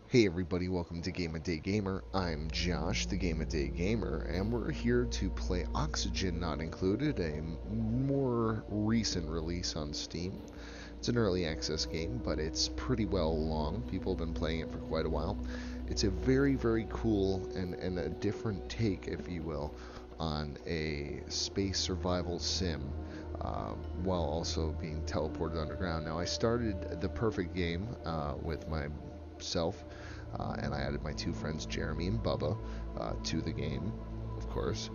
Hey everybody, welcome to Game a Day Gamer. I'm Josh, the Game a Day Gamer, and we're here to play Oxygen Not Included, a more recent release on Steam. It's an early access game, but it's pretty well along. People have been playing it for quite a while. It's a very cool and a different take, if you will, on a space survival sim. While also being teleported underground. Now, I started the perfect game with myself, and I added my two friends, Jeremy and Bubba, to the game, of course.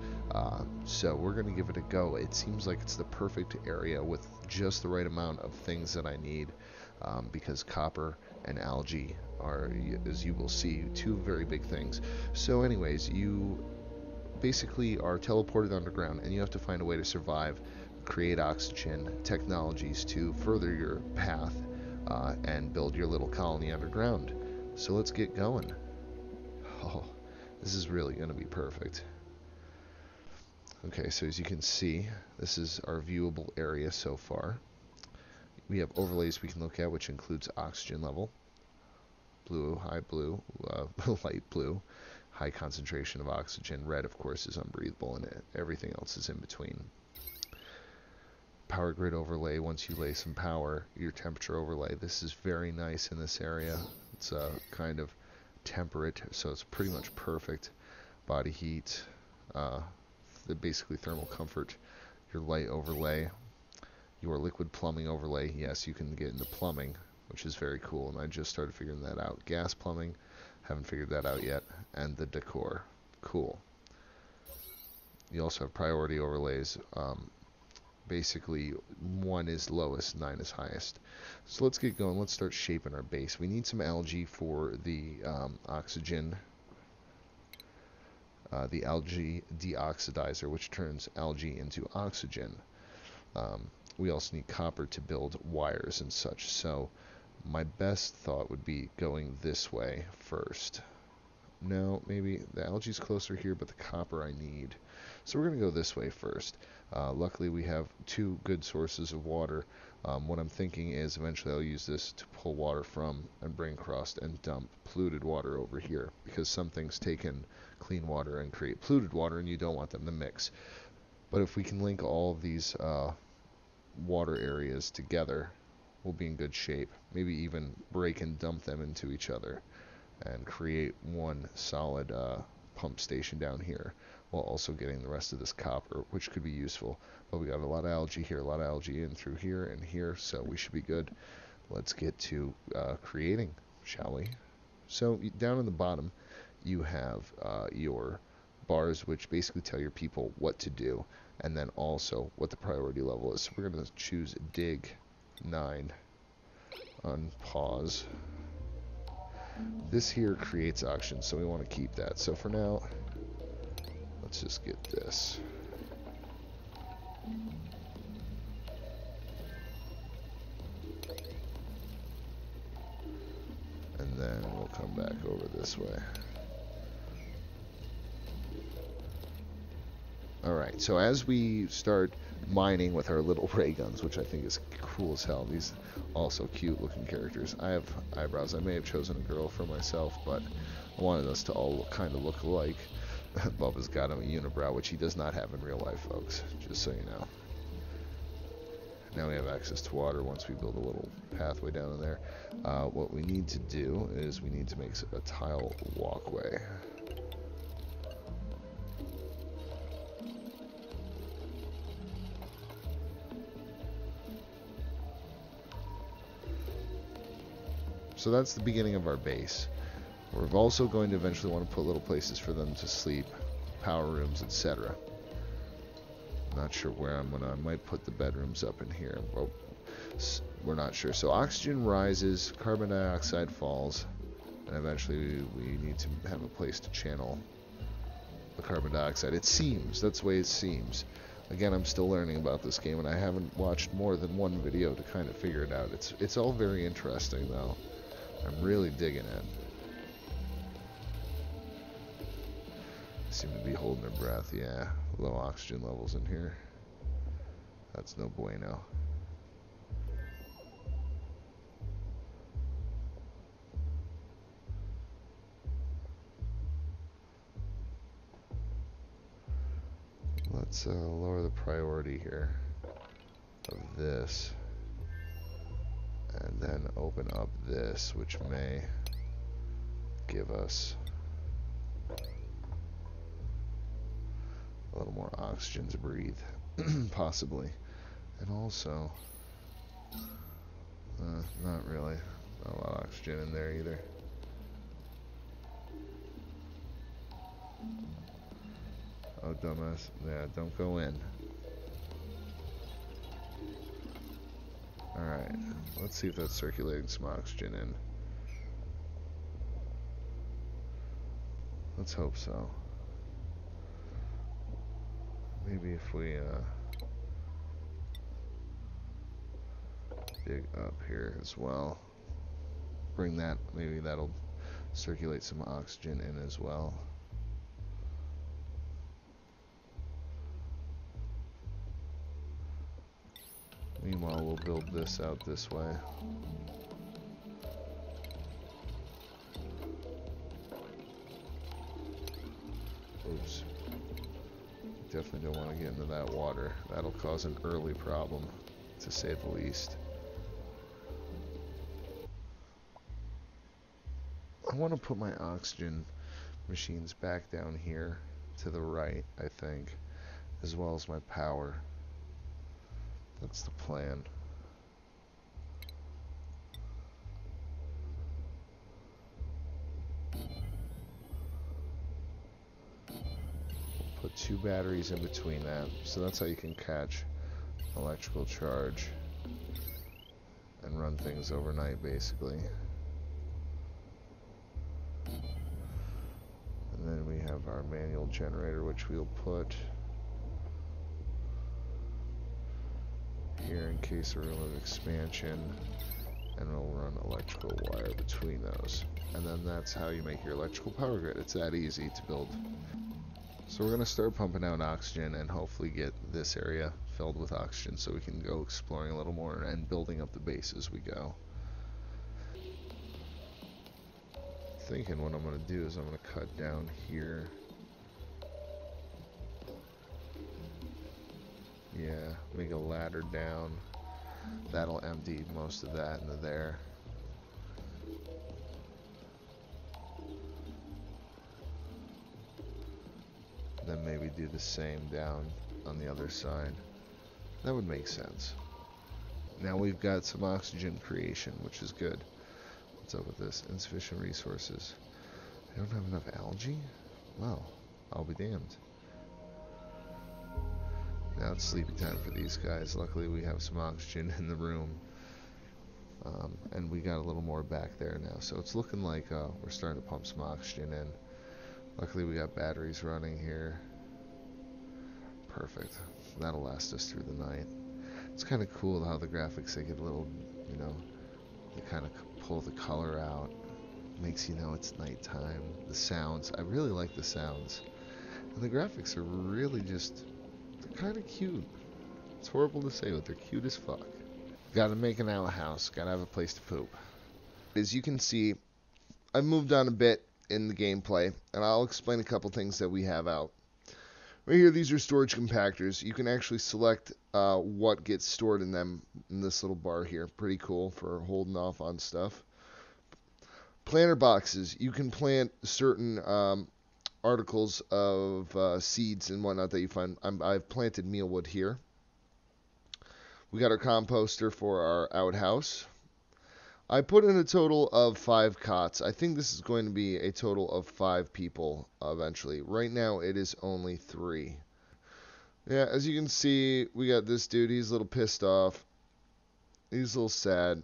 So we're going to give it a go. It seems like it's the perfect area with just the right amount of things that I need, because copper and algae are, as you will see, two very big things. So anyways, you basically are teleported underground, and you have to find a way to survive, create oxygen technologies to further your path, and build your little colony underground. So let's get going. Oh, this is really going to be perfect. Okay, so as you can see, this is our viewable area so far. We have overlays we can look at, which includes oxygen level, blue, high blue, light blue, high concentration of oxygen. Red, of course, is unbreathable, and everything else is in between. Power grid overlay, once you lay some power, your temperature overlay. This is very nice in this area. It's kind of temperate, so it's pretty much perfect. Body heat, basically thermal comfort. Your light overlay, your liquid plumbing overlay. Yes, you can get into plumbing, which is very cool, and I just started figuring that out. Gas plumbing, haven't figured that out yet. And the decor, cool. You also have priority overlays. Basically, 1 is lowest, 9 is highest. So let's get going. Let's start shaping our base. We need some algae for the oxygen, the algae deoxidizer, which turns algae into oxygen. We also need copper to build wires and such. So my best thought would be going this way first. No, maybe the algae's closer here, but the copper I need. So we're going to go this way first. Luckily, we have two good sources of water. What I'm thinking is eventually I'll use this to pull water from and bring across and dump polluted water over here, because some things take in clean water and create polluted water, and you don't want them to mix. But if we can link all of these water areas together, we'll be in good shape. Maybe even break and dump them into each other and create one solid pump station down here, while also getting the rest of this copper, which could be useful. But we got a lot of algae here, a lot of algae in through here and here, so we should be good. Let's get to creating, shall we? So down in the bottom, you have your bars, which basically tell your people what to do, and then also what the priority level is. So we're going to choose dig 9 on pause. This here creates oxygen, so we want to keep that. So for now, let's just get this. And then we'll come back over this way. Alright, so as we start mining with our little ray guns, which I think is cool as hell, these also cute looking characters. I have eyebrows. I may have chosen a girl for myself, but I wanted us to all kind of look alike. Bubba's got him a unibrow, which he does not have in real life, folks, just so you know. Now we have access to water once we build a little pathway down in there. What we need to do is we need to make a tile walkway. So that's the beginning of our base. We're also going to eventually want to put little places for them to sleep, power rooms, etc. Not sure where I'm gonna. I might put the bedrooms up in here. Well, we're not sure. So oxygen rises, carbon dioxide falls, and eventually we need to have a place to channel the carbon dioxide. It seems. That's the way it seems. Again, I'm still learning about this game, and I haven't watched more than one video to kind of figure it out. It's all very interesting, though. I'm really digging it. Seem to be holding their breath. Yeah, low oxygen levels in here. That's no bueno. Let's lower the priority here of this, and then open up this, which may give us a little more oxygen to breathe, possibly. And also, not really, not a lot of oxygen in there either. Oh, dumbass. Yeah, don't go in. Alright, let's see if that's circulating some oxygen in. Let's hope so. Maybe if we dig up here as well. Bring that, maybe that'll circulate some oxygen in as well. Meanwhile, we'll build this out this way. Oops. Definitely don't want to get into that water. That'll cause an early problem, to say the least. I want to put my oxygen machines back down here to the right, I think, as well as my power. That's the plan. Put 2 batteries in between that, so that's how you can catch electrical charge and run things overnight, basically. And then we have our manual generator, which we'll put here in case of remote expansion, and we'll run electrical wire between those. And then that's how you make your electrical power grid. It's that easy to build. So we're going to start pumping out oxygen and hopefully get this area filled with oxygen so we can go exploring a little more and building up the base as we go. Thinking what I'm going to do is I'm going to cut down here. Yeah, make a ladder down. That'll empty most of that into there. Then maybe do the same down on the other side. That would make sense. Now we've got some oxygen creation, which is good. What's up with this? Insufficient resources. I don't have enough algae? Well, I'll be damned. Now it's sleepy time for these guys. Luckily we have some oxygen in the room. And we got a little more back there now. So it's looking like we're starting to pump some oxygen in. Luckily we got batteries running here. Perfect. That'll last us through the night. It's kind of cool how the graphics, they get a little, you know, they kind of pull the color out. Makes you know it's nighttime. The sounds, I really like the sounds. And the graphics are really just, they're kind of cute. It's horrible to say, but they're cute as fuck. Gotta make an outhouse. Gotta have a place to poop. As you can see, I've moved on a bit in the gameplay, and I'll explain a couple things that we have out. Right here, these are storage compactors. You can actually select what gets stored in them in this little bar here. Pretty cool for holding off on stuff. Planter boxes. You can plant certain articles of seeds and whatnot that you find. I've planted mealwood here. We got our composter for our outhouse. I put in a total of 5 cots. I think this is going to be a total of 5 people eventually. Right now it is only 3. Yeah, as you can see, we got this dude. He's a little pissed off. He's a little sad.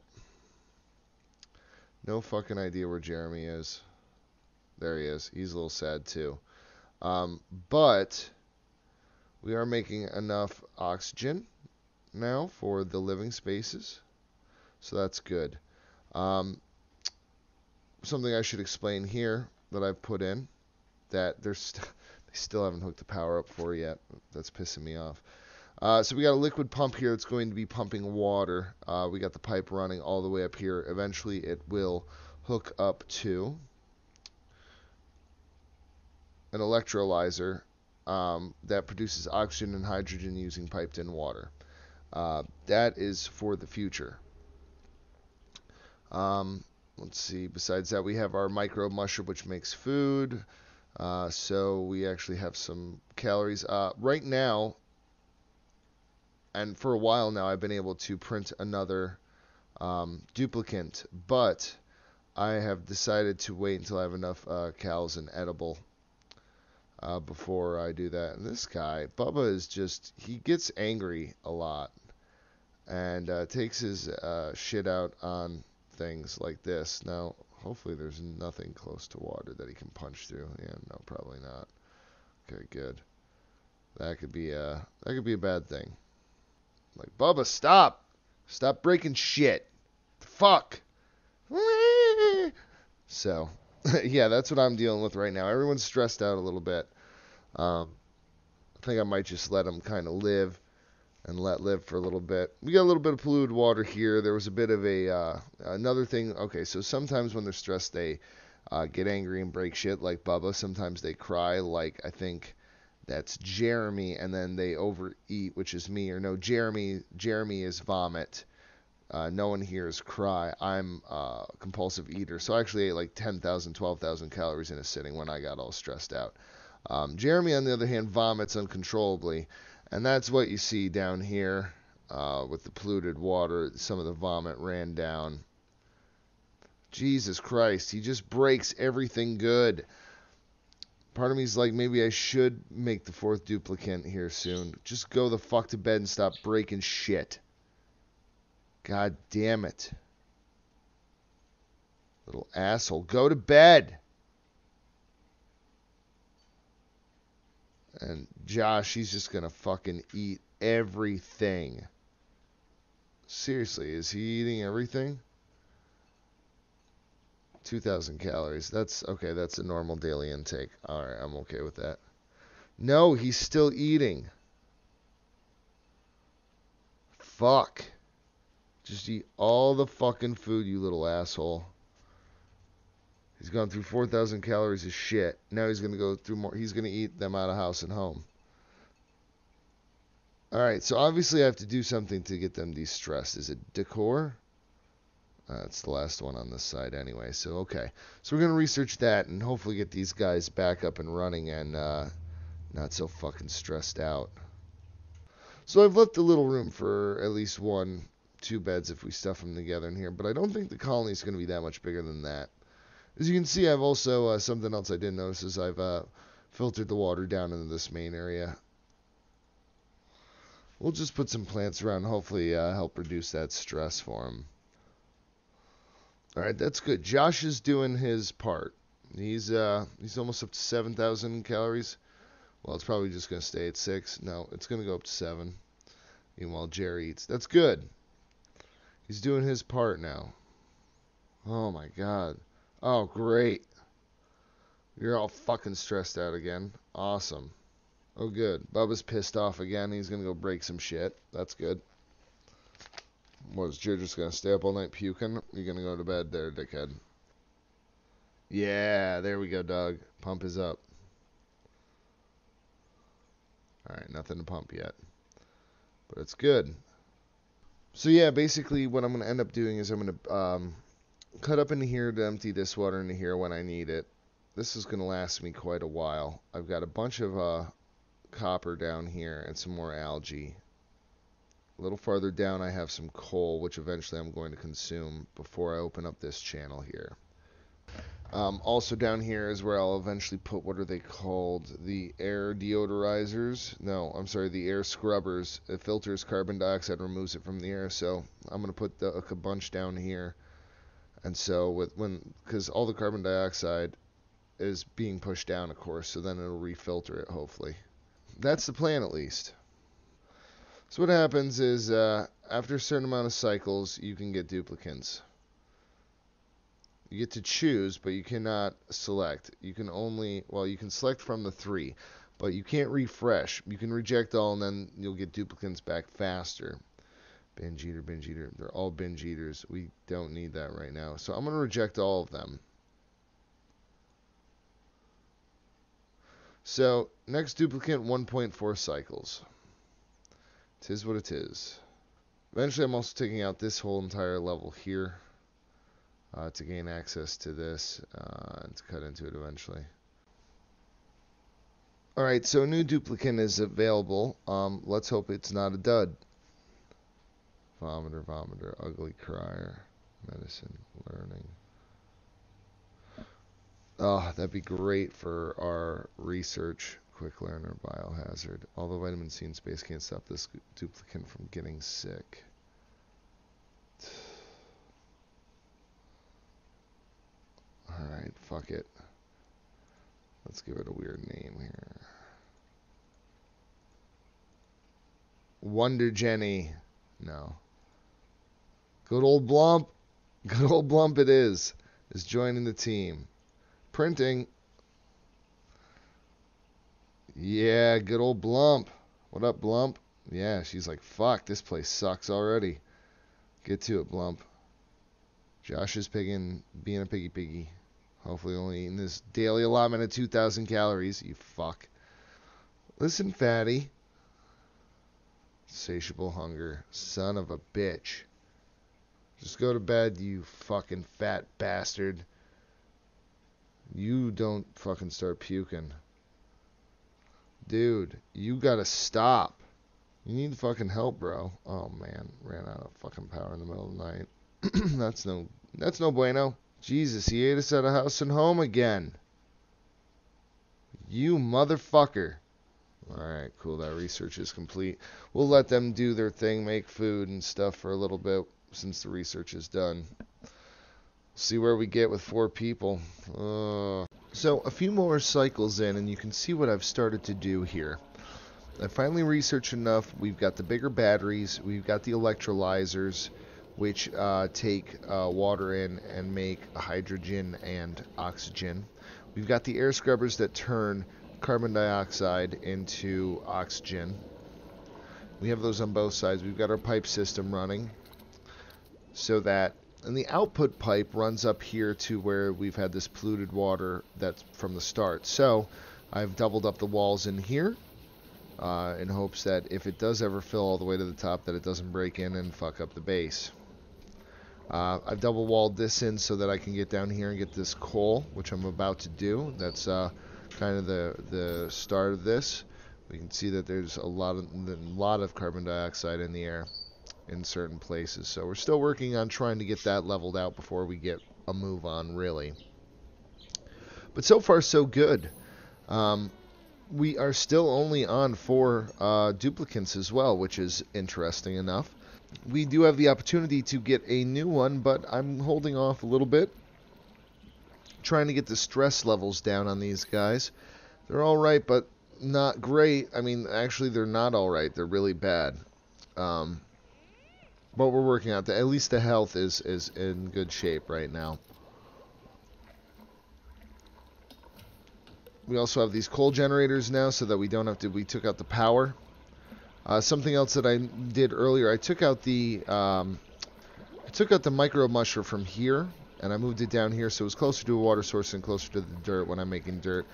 No fucking idea where Jeremy is. There he is. He's a little sad too. But we are making enough oxygen now for the living spaces. So that's good. Something I should explain here that I've put in that they still haven't hooked the power up for yet. That's pissing me off. So we got a liquid pump here that's going to be pumping water. We got the pipe running all the way up here. Eventually it will hook up to an electrolyzer that produces oxygen and hydrogen using piped-in water. That is for the future. Let's see. Besides that, we have our microbe mushroom, which makes food. So we actually have some calories. Right now, and for a while now, I've been able to print another duplicate, but I have decided to wait until I have enough cows and edible before I do that. And this guy, Bubba, is just, he gets angry a lot and takes his shit out on things like this. Now, hopefully there's nothing close to water that he can punch through. Yeah, no, probably not. Okay, good. That could be a bad thing. Like, Bubba, stop! Stop breaking shit. Fuck. So, yeah, that's what I'm dealing with right now. Everyone's stressed out a little bit. I think I might just let them kind of live and let live for a little bit. We got a little bit of polluted water here. There was a bit of another thing. Okay, so sometimes when they're stressed, they get angry and break shit like Bubba. Sometimes they cry like, I think that's Jeremy, and then they overeat, which is me. Or no, Jeremy is vomit. No one here is cry. I'm a compulsive eater. So I actually ate like 10,000, 12,000 calories in a sitting when I got all stressed out. Jeremy, on the other hand, vomits uncontrollably. And that's what you see down here with the polluted water. Some of the vomit ran down. Jesus Christ, he just breaks everything good. Part of me is like, maybe I should make the 4th duplicate here soon. Just go the fuck to bed and stop breaking shit. God damn it. Little asshole. Go to bed. And Josh, he's just going to fucking eat everything. Seriously, is he eating everything? 2,000 calories. That's okay. That's a normal daily intake. All right, I'm okay with that. No, he's still eating. Fuck. Just eat all the fucking food, you little asshole. He's gone through 4,000 calories of shit. Now he's going to go through more. He's going to eat them out of house and home. All right, so obviously I have to do something to get them de-stressed. Is it decor? That's the last one on this side anyway, so okay. So we're going to research that and hopefully get these guys back up and running and not so fucking stressed out. So I've left a little room for at least 2 beds if we stuff them together in here, but I don't think the colony is going to be that much bigger than that. As you can see, I've also, something else I did notice is I've filtered the water down into this main area. We'll just put some plants around, hopefully help reduce that stress for them. All right, that's good. Josh is doing his part. He's almost up to 7,000 calories. Well, it's probably just going to stay at 6. No, it's going to go up to 7. Meanwhile, Jerry eats. That's good. He's doing his part now. Oh, my God. Oh, great. You're all fucking stressed out again. Awesome. Oh, good. Bubba's pissed off again. He's going to go break some shit. That's good. What, is Jer just going to stay up all night puking? You're going to go to bed there, dickhead. Yeah, there we go, Doug. Pump is up. Alright, nothing to pump yet. But it's good. So yeah, basically what I'm going to end up doing is I'm going to cut up into here to empty this water into here when I need it. This is going to last me quite a while. I've got a bunch of copper down here and some more algae. A little farther down I have some coal, which eventually I'm going to consume before I open up this channel here. Also down here is where I'll eventually put, what are they called? The air deodorizers? No, I'm sorry, the air scrubbers. It filters carbon dioxide, removes it from the air. So I'm going to put a bunch down here. And so because all the carbon dioxide is being pushed down, of course, so then it'll refilter it, hopefully. That's the plan, at least. So what happens is, after a certain amount of cycles, you can get duplicates. You get to choose, but you cannot select. You can you can select from the 3, but you can't refresh. You can reject all, and then you'll get duplicates back faster. Binge eater, binge eater. They're all binge eaters. We don't need that right now. So I'm going to reject all of them. So, next duplicate, 1.4 cycles. Tis what it is. Eventually, I'm also taking out this whole entire level here to gain access to this and to cut into it eventually. Alright, so a new duplicate is available. Let's hope it's not a dud. Vomiter, vomiter, ugly crier, medicine, learning. Oh, that'd be great for our research. Quick learner, biohazard. Although vitamin C and space can't stop this duplicate from getting sick. Alright, fuck it. Let's give it a weird name here. Wonder Jenny. No. Good old Blump. Good old Blump it is joining the team. Printing. Yeah, good old Blump. What up, Blump? Yeah, she's like, fuck, this place sucks already. Get to it, Blump. Josh is being a piggy. Hopefully only eating this daily allotment of 2,000 calories, you fuck. Listen, fatty. Satiable hunger. Son of a bitch. Just go to bed, you fucking fat bastard. You don't fucking start puking. Dude, you gotta stop. You need fucking help, bro. Oh man, ran out of fucking power in the middle of the night. That's no bueno. Jesus, he ate us at a house and home again. You motherfucker. Alright, cool, that research is complete. We'll let them do their thing, make food and stuff for a little bit since the research is done. See where we get with 4 people. So, a few more cycles in, and you can see what I've started to do here. I finally researched enough. We've got the bigger batteries. We've got the electrolyzers, which take water in and make hydrogen and oxygen. We've got the air scrubbers that turn carbon dioxide into oxygen. We have those on both sides. We've got our pipe system running so that, and the output pipe runs up here to where we've had this polluted water that's from the start. So I've doubled up the walls in here in hopes that if it does ever fill all the way to the top, that it doesn't break in and fuck up the base. I've double walled this in so that I can get down here and get this coal, which I'm about to do. That's kind of the start of this. We can see that there's a lot of carbon dioxide in the air in certain places. So we're still working on trying to get that leveled out before we get a move on, really. But so far, so good. We are still only on 4 duplicates as well, which is interesting enough. We do have the opportunity to get a new one, but I'm holding off a little bit, trying to get the stress levels down on these guys. They're alright, but not great. I mean, actually, they're not alright. They're really bad. But we're working out that. At least the health is in good shape right now. We also have these coal generators now so that we don't have to, we took out the power. Something else that I did earlier, I took out the micro musher from here, and I moved it down here so it was closer to a water source and closer to the dirt when I'm making dirt.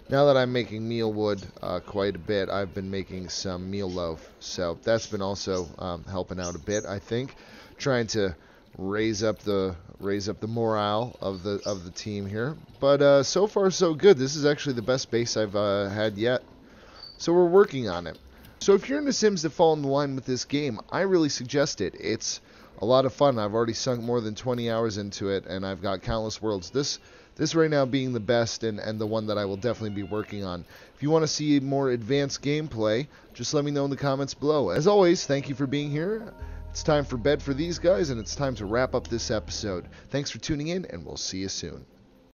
Now that I'm making meal wood quite a bit, I've been making some meal loaf. So that's been also helping out a bit, I think, trying to raise up the morale of the team here. But so far so good. This is actually the best base I've had yet. So we're working on it. So if you're into Sims that fall in line with this game, I really suggest it. It's a lot of fun. I've already sunk more than 20 hours into it, and I've got countless worlds. This right now being the best and the one that I will definitely be working on. If you want to see more advanced gameplay, just let me know in the comments below. As always, thank you for being here. It's time for bed for these guys, and it's time to wrap up this episode. Thanks for tuning in, and we'll see you soon.